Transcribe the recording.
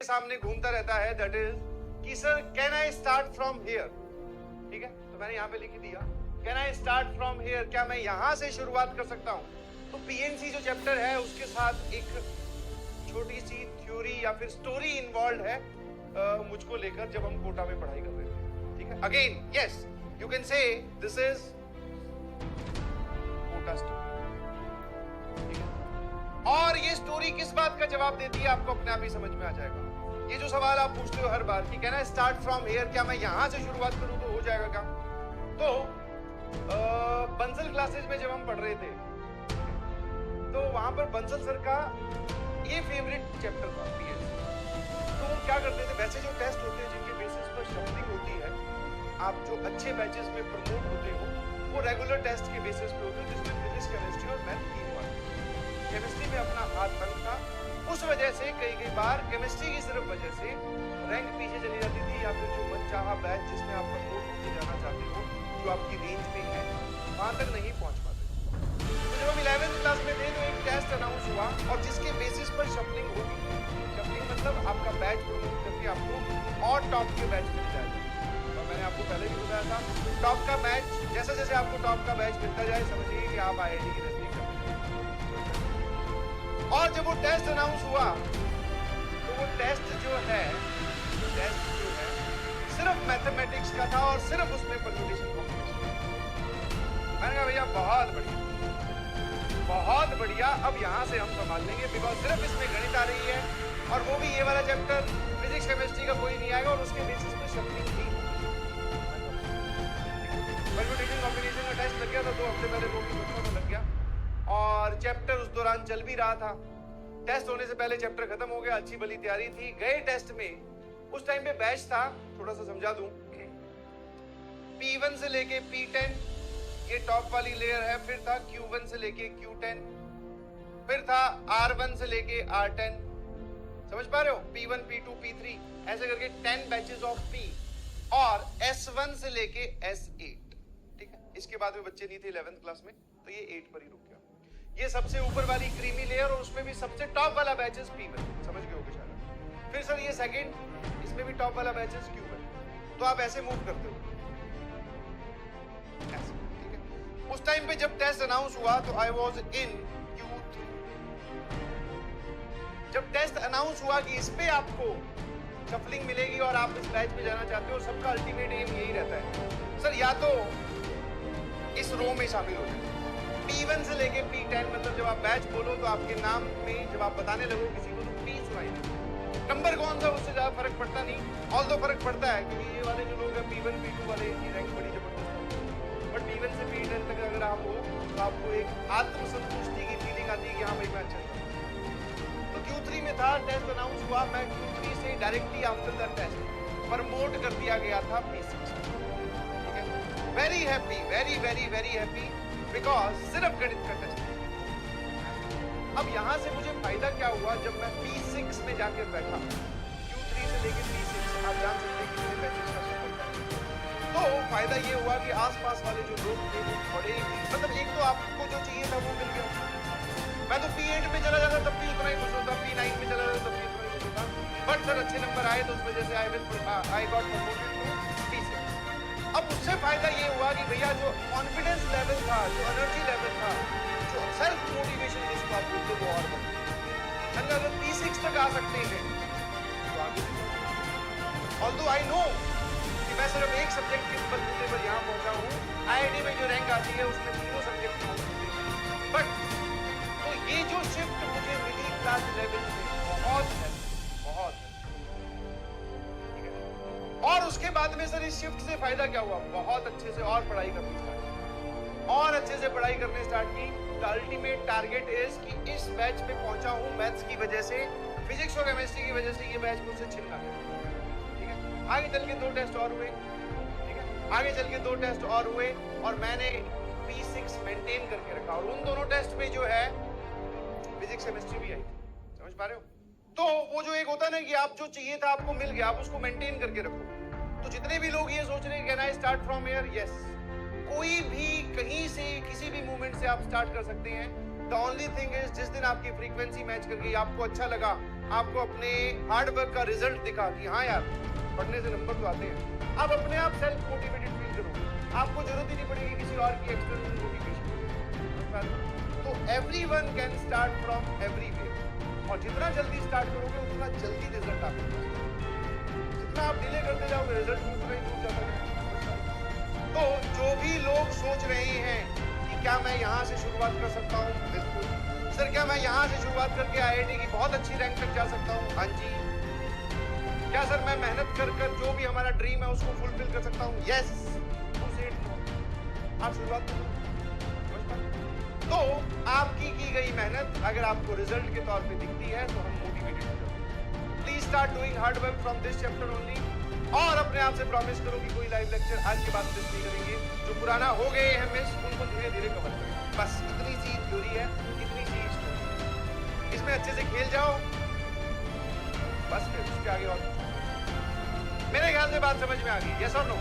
सामने घूमता रहता है, दैट इज कि sir can I start from here. ठीक है, तो मैंने यहाँ पे लिख दिया can I start from here, क्या मैं यहाँ से शुरुआत कर सकता हूँ? तो पीएनसी जो चैप्टर है उसके साथ एक छोटी सी थ्योरी या फिर स्टोरी इन्वॉल्व है मुझको लेकर, जब हम कोटा में पढ़ाई कर रहे थे। ठीक है, again yes you can say this is Kota story. ठीक है, और ये स्टोरी किस बात का जवाब देती है आपको अपने आप ही समझ में आ जाएगा। ये जो सवाल आप पूछते हो हर बार कि can I start from here, क्या मैं यहां से शुरुआत करूं तो हो जाएगा क्या? तो बंसल क्लासेज में जब हम पढ़ रहे थे तो वहां पर बंसल सर का ये फेवरेट चैप्टर था पीएस। तो वो क्या करते थे, वैसे जो टेस्ट होते हैं जिनके बेसिस पर शफ्टिंग होती है, आप जो अच्छे बैचेस में प्रमोट होते हो वो रेगुलर टेस्ट के बेसिस पे होते हैं, जिसमें फिजिक्स, केमिस्ट्री और मैथ 3 मार्क्स। केमिस्ट्री में अपना हाथ बंद था, उस वजह से कई बार केमिस्ट्री की सिर्फ वजह से रैंक पीछे चली जाती थी, या फिर जो मनचाहा बैच जिसमें आप प्रमोट होते जाना चाहते हो, जो आपकी रेंज में है, वहां तक नहीं पहुंच पाते। तो जब हम 11th क्लास में थे तो एक टेस्ट अनाउंस हुआ और जिसके बेसिस पर शफलिंग होगी। शफलिंग मतलब आपका बैच प्रमोट करके आपको और टॉप के बैच मिल जाएगा। और मैंने आपको पहले भी बताया था, टॉप का बैच जैसे जैसे आपको टॉप का बैच मिलता जाए, समझिए कि आप आईआईटी की नजदीक कर। और जब वो टेस्ट अनाउंस हुआ तो वो टेस्ट जो है सिर्फ मैथमेटिक्स का था और सिर्फ उसमें परम्यूटेशन कॉम्बिनेशन। मैंने कहा भैया बहुत बढ़िया, अब यहां से हम संभाल लेंगे, बिकॉज सिर्फ इसमें गणित आ रही है और वो भी ये वाला चैप्टर, फिजिक्स केमिस्ट्री का कोई नहीं आएगा, और उसके बेसिस पे शफ्टिंग थी। परम्यूटेशन कॉम्बिनेशन का टेस्ट लग गया था 2 हफ्ते पहले, वो भी बच्चों को लग गया और चैप्टर उस दौरान चल भी रहा था। टेस्ट होने से पहले चैप्टर खत्म हो गया, अच्छी भली तैयारी थी। गए टेस्ट में, उस टाइम पे बैच था, थोड़ा सा समझा दूं, P1 से लेके P10 ये टॉप वाली लेयर है, फिर था Q1 से लेके Q10, फिर था R1 से लेके R10। समझ पा रहे हो? P1 P2 P3 ऐसे करके 10 बैचेस ऑफ P, और S1 से लेके S8। ठीक है, इसके बाद में बच्चे नहीं थे 11th क्लास में, तो ये 8 पर ही रुक गया। ये सबसे ऊपर वाली क्रीमी लेयर और उसमें भी सबसे टॉप वाला बैचेस P1, समझ गए होगे शायद। फिर सर ये सेकंड, इसमें भी टॉप वाला बैचेस Q1। तो आप ऐसे मूव करते हो ऐसे। ठीक है, उस टाइम पे जब टेस्ट अनाउंस हुआ तो आई वाज इन Q3। जब टेस्ट अनाउंस हुआ कि इस पे आपको शफलिंग मिलेगी और आप इस बैच में जाना चाहते हो, सबका अल्टीमेट एम यही रहता है सर, या तो इस रो में शामिल हो जाए, P1 से लेके P10, मतलब जब आप बैच बोलो तो आपके नाम में जब आप बताने लगो किसी को तो P सुनाई। नंबर कौन सा उससे ज्यादा फर्क पड़ता नहीं, ऑल तो फर्क पड़ता है क्योंकि ये वाले जो लोग हैं P1 P2 वाले, इनकी रैंक बड़ी जबरदस्त है। बट P1 से P10 तक अगर आप हो तो आपको एक आत्मसंतुष्टि की फीलिंग आती है कि हाँ भाई मैं अच्छा हूं। तो Q3 में था, टेस्ट अनाउंस हुआ, मैं Q3 से directly after the test promote कर दिया गया था P6। ठीक है, very happy, very happy, because सिर्फ गणित का टेस्ट। अब यहां से मुझे फायदा क्या हुआ, जब मैं P6 में जाकर बैठा, Q3 से लेकर P6, आप जान सकते हैं कितने बैचेस का सफर था। तो फायदा ये हुआ कि आसपास वाले जो लोग थे वो बड़े, मतलब एक तो आपको जो चाहिए था वो मिल गया। मैं तो P8 में चला जाता तब भी उतना ही खुश होता, P9 में चला जाता तब भी उतना ही खुश होता, बट सर अच्छे नंबर आए तो उस वजह से I got promoted to P6। अब उससे फायदा ये हुआ कि भैया जो कॉन्फिडेंस लेवल था, जो एनर्जी लेवल था, जो सेल्फ मोटिवेशन जिसको आप बोलते हो, वो और बढ़ गया। अगर P6 तक आ सकते हैं तो आगे। ऑल्दो आई नो कि मैं सिर्फ एक सब्जेक्ट के बलबूते पर यहाँ पहुंचा हूँ, आईआईटी में जो रैंक आती है उसमें 3 सब्जेक्ट होते हैं, बट तो ये जो शिफ्ट मुझे मिली क्लास लेवल में बहुत है। और उसके बाद में सर इस शिफ्ट से फायदा क्या हुआ, बहुत अच्छे से और पढ़ाई करनी स्टार्ट की, और अच्छे से पढ़ाई करने स्टार्ट की। द अल्टीमेट टारगेट इज कि इस बैच में पहुंचा हूं मैथ्स की वजह से, फिजिक्स और केमिस्ट्री की वजह से ये बैच मुझसे छिन गया। ठीक है, आगे चल के 2 टेस्ट और हुए। ठीक है, आगे चल के 2 टेस्ट और हुए और मैंने P6 मेंटेन करके रखा, और उन दोनों टेस्ट में जो है फिजिक्स केमिस्ट्री भी आई थी। समझ पा रहे हो? तो वो जो एक होता है ना कि आप जो चाहिए था आपको मिल गया, आप उसको मेंटेन करके रखो। तो जितने भी लोग ये सोच रहे हैं can I start from here, yes, कोई भी कहीं से किसी भी मूवमेंट से आप स्टार्ट कर सकते हैं। द ओनली थिंग इज जिस दिन आपकी फ्रीक्वेंसी मैच कर गई, आपको अच्छा लगा, आपको अपने हार्ड वर्क का रिजल्ट दिखा कि हाँ यार पढ़ने से नंबर तो आते हैं, आप अपने आप सेल्फ मोटिवेटेड फील करोगे, आपको जरूरत ही नहीं पड़ेगी किसी और की एक्सटर्नल मोटिवेशन। तो everyone can start from everywhere, और जितना जल्दी स्टार्ट करोगे उतना जल्दी रिजल्ट आपके पास आएगा। जितना आप डिले करते जाओगे रिजल्ट उतना ही दूर जाता है। तो जो भी लोग सोच रहे हैं कि क्या मैं यहाँ से शुरुआत कर सकता हूँ, बिल्कुल। सर क्या मैं यहाँ से शुरुआत करके आईआईटी की बहुत अच्छी रैंक तक जा सकता हूँ, हाँ जी। क्या सर मैं मेहनत कर कर जो भी हमारा ड्रीम है उसको फुलफिल कर सकता हूँ, यस। आप शुरुआत करो। तो आपकी की गई मेहनत अगर आपको रिजल्ट के तौर पे दिखती है तो हम मोटिवेटेड हो जाते हैं। Please start doing hard work from this chapter only, और अपने आप से प्रॉमिस करो कि कोई लाइव लेक्चर आज के बाद मिस नहीं करेंगे। जो पुराना हो गए हैं मिस उनको धीरे धीरे कवर करेंगे। बस इतनी सी थ्योरी है, इतनी सी स्टोरी, इसमें अच्छे से खेल जाओ, बस फिर उसके आगे और मेरे ख्याल से बात समझ में आ गई, यस और नो?